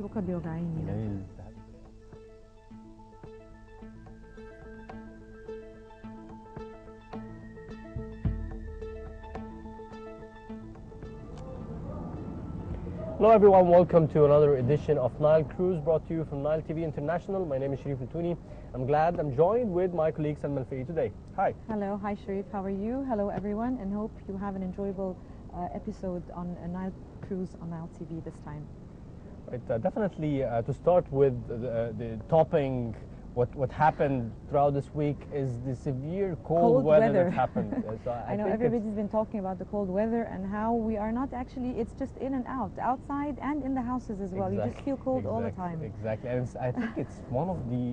ركبي بيوجعيني. جميل. Hello everyone, welcome to another edition of Nile Cruise brought to you from Nile TV International. My name is Sharif Al-Touni. I'm glad I'm joined with my colleague Salman Al-Faqi today. Hi. Hello, hi Sharif, how are you? Hello everyone, and hope you have an enjoyable episode on Nile Cruise on Nile TV this time. Right, definitely to start with the topping, what happened throughout this week is the severe cold weather that happened. So I know everybody's been talking about the cold weather and how we are not actually, it's just in and out, outside and in the houses as well. Exactly, you just feel cold all the time. Exactly, and I think it's one of the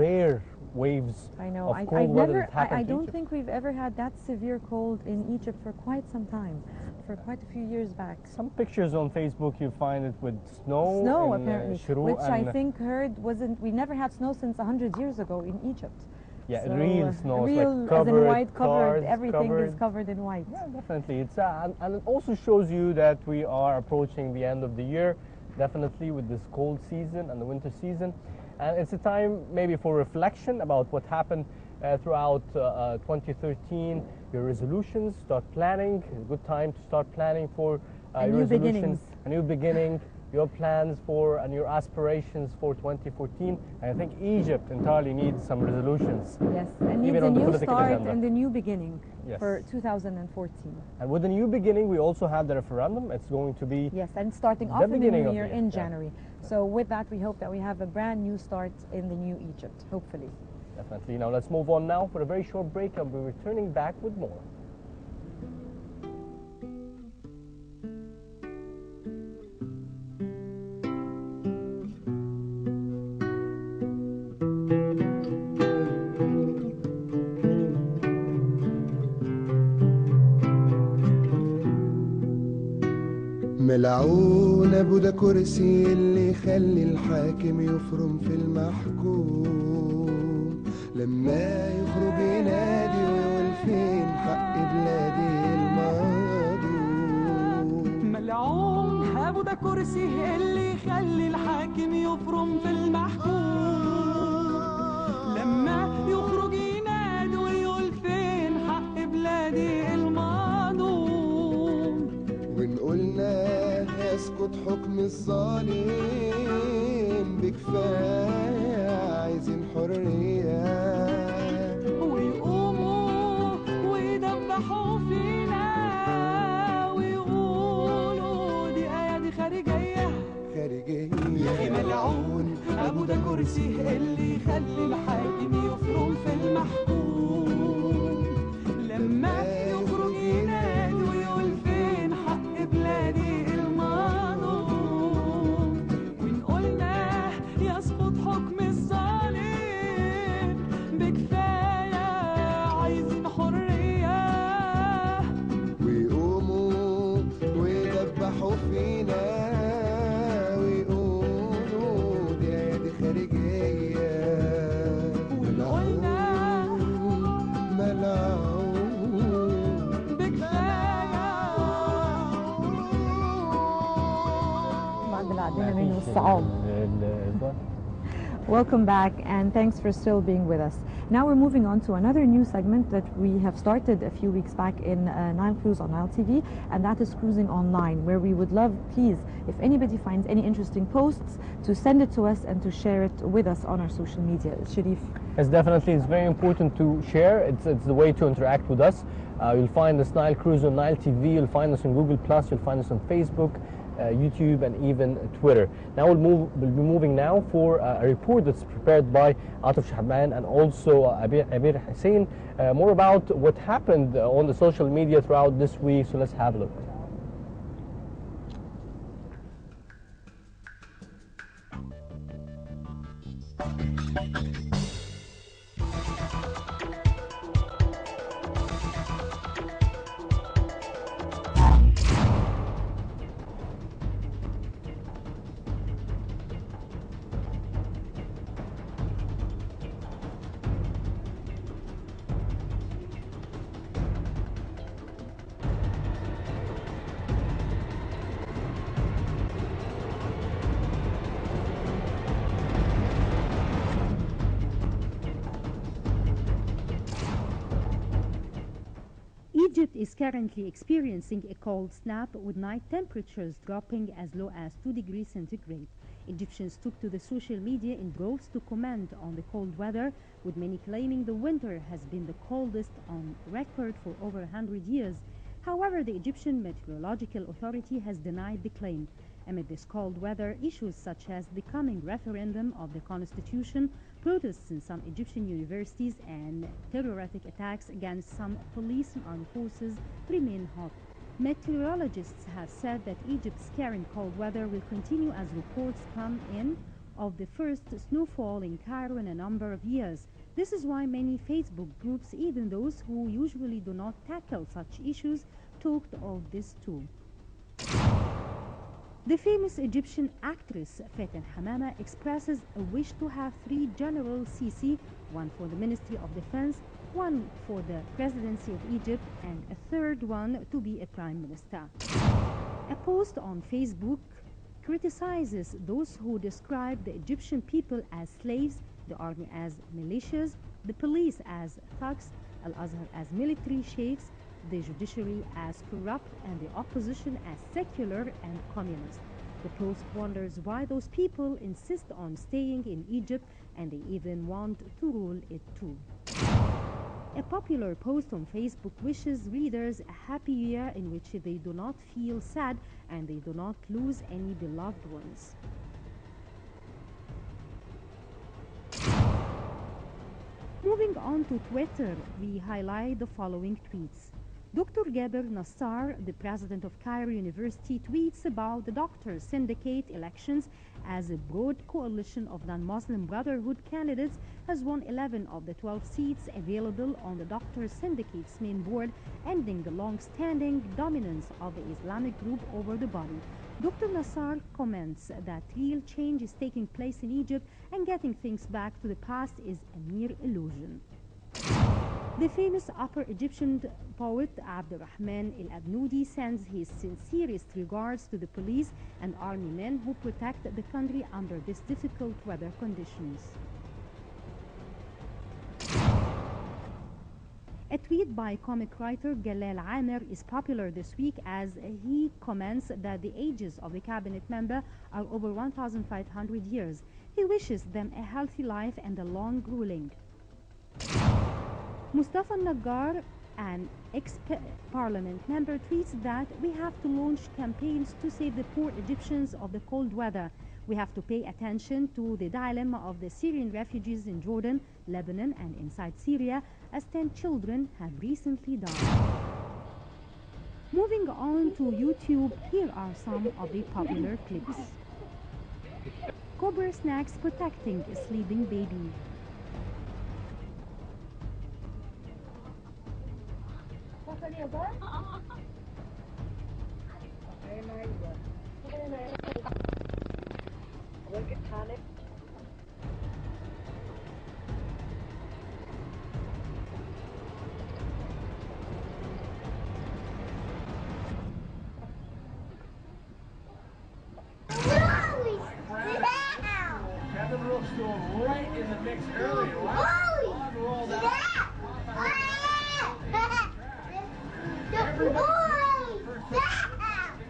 rare waves of cold weather that happened I to don't Egypt. think we've ever had that severe cold in Egypt for quite some time, for quite a few years back. Some pictures on Facebook, you'll find it with snow. Snow in, apparently, Shuru, which I think we never had snow since 100 years ago in Egypt. Yeah, so, real snow, real, like covered, as in white, covered, cars, everything is covered in white. Yeah, definitely. It's and it also shows you that we are approaching the end of the year, definitely with this cold season and the winter season. And it's a time maybe for reflection about what happened throughout 2013, your resolutions, start planning. It's a good time to start planning for your resolutions, a new beginning, your plans for and your aspirations for 2014. And I think Egypt entirely needs some resolutions. Yes, and needs a new start and a new beginning for 2014. And with the new beginning, we also have the referendum. It's going to be and starting off in the new year in January. So with that, we hope that we have a brand new start in the new Egypt, hopefully. Definitely. Now let's move on now for a very short break. I'll be returning back with more. ملعون ابو ده كرسي اللي يخلي الحاكم يفرم في المحكوم لما يخرج ينادي ويقول فين حق بلادي المظلوم. ملعون ابو ده كرسي اللي يخلي الحاكم يفرم في المحكوم لما يخرج ينادي ويقول فين حق بلادي المظلوم. وإن قلنا يسقط حكم الظالم بكفاية عايزين حرية ويقوموا ويدبحوا فينا ويقولوا دي أيادي خارجية خارجية. يا أخي ملعون أبو ده كرسي اللي يخلي الحاكم يفرم في المحكوم لما يخرج ينادي ويقول فين حق بلادي المظلوم. وإن قلنا يسقط حكم الظالم بكفاية عايزين حرية ويقوموا ويدبحوا فينا ويقولوا دي أيادي خارجية. Welcome back, and thanks for still being with us. Now we're moving on to another new segment that we have started a few weeks back in Nile Cruise on Nile TV, and that is Cruising Online, where we would love, please, if anybody finds any interesting posts, to send it to us and to share it with us on our social media. Sharif? Yes, definitely. It's very important to share. It's the way to interact with us. You'll find us Nile Cruise on Nile TV. You'll find us on Google+. You'll find us on Facebook, YouTube, and even Twitter. Now we'll be moving now for a report that's prepared by Atif Shahban and also Abir Hussein, more about what happened on the social media throughout this week. So let's have a look. Egypt is currently experiencing a cold snap with night temperatures dropping as low as 2 degrees centigrade. Egyptians took to the social media in droves to comment on the cold weather, with many claiming the winter has been the coldest on record for over 100 years. However, the Egyptian Meteorological Authority has denied the claim. Amid this cold weather, issues such as the coming referendum of the constitution, protests in some Egyptian universities, and terroristic attacks against some police and armed forces remain hot. Meteorologists have said that Egypt's current cold weather will continue as reports come in of the first snowfall in Cairo in a number of years. This is why many Facebook groups, even those who usually do not tackle such issues, talked of this too. The famous Egyptian actress Faten Hamama expresses a wish to have 3 General Sisi, one for the Ministry of Defense, one for the presidency of Egypt, and a third one to be a prime minister. A post on Facebook criticizes those who describe the Egyptian people as slaves, the army as militias, the police as thugs, Al-Azhar as military sheikhs, the judiciary as corrupt, and the opposition as secular and communist. The post wonders why those people insist on staying in Egypt, and they even want to rule it too. A popular post on Facebook wishes readers a happy year in which they do not feel sad and they do not lose any beloved ones. Moving on to Twitter, we highlight the following tweets. Dr. Gaber Nassar, the president of Cairo University, tweets about the Doctors Syndicate elections as a broad coalition of non-Muslim Brotherhood candidates has won 11 of the 12 seats available on the Doctors Syndicate's main board, ending the long-standing dominance of the Islamic group over the body. Dr. Nassar comments that real change is taking place in Egypt and getting things back to the past is a mere illusion. The famous Upper Egyptian poet Abdurrahman el-Abnoudi sends his sincerest regards to the police and army men who protect the country under these difficult weather conditions. A tweet by comic writer Galal Amer is popular this week as he comments that the ages of the cabinet member are over 1,500 years. He wishes them a healthy life and a long ruling. Mustafa Nagar, an ex-parliament member, tweets that we have to launch campaigns to save the poor Egyptians of the cold weather. We have to pay attention to the dilemma of the Syrian refugees in Jordan, Lebanon, and inside Syria, as 10 children have recently died. Moving on to YouTube, here are some of the popular clips. Cobra snacks protecting a sleeping baby. Kevin Rook's going right in the mix earlier. Wow. Roll that.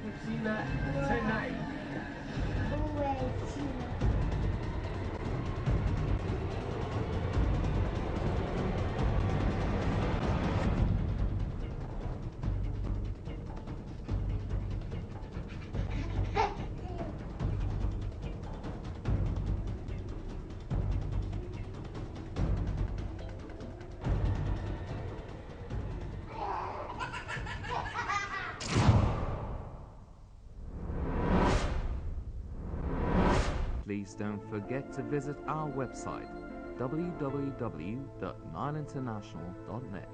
We've seen that tonight. Please don't forget to visit our website www.nileinternational.net.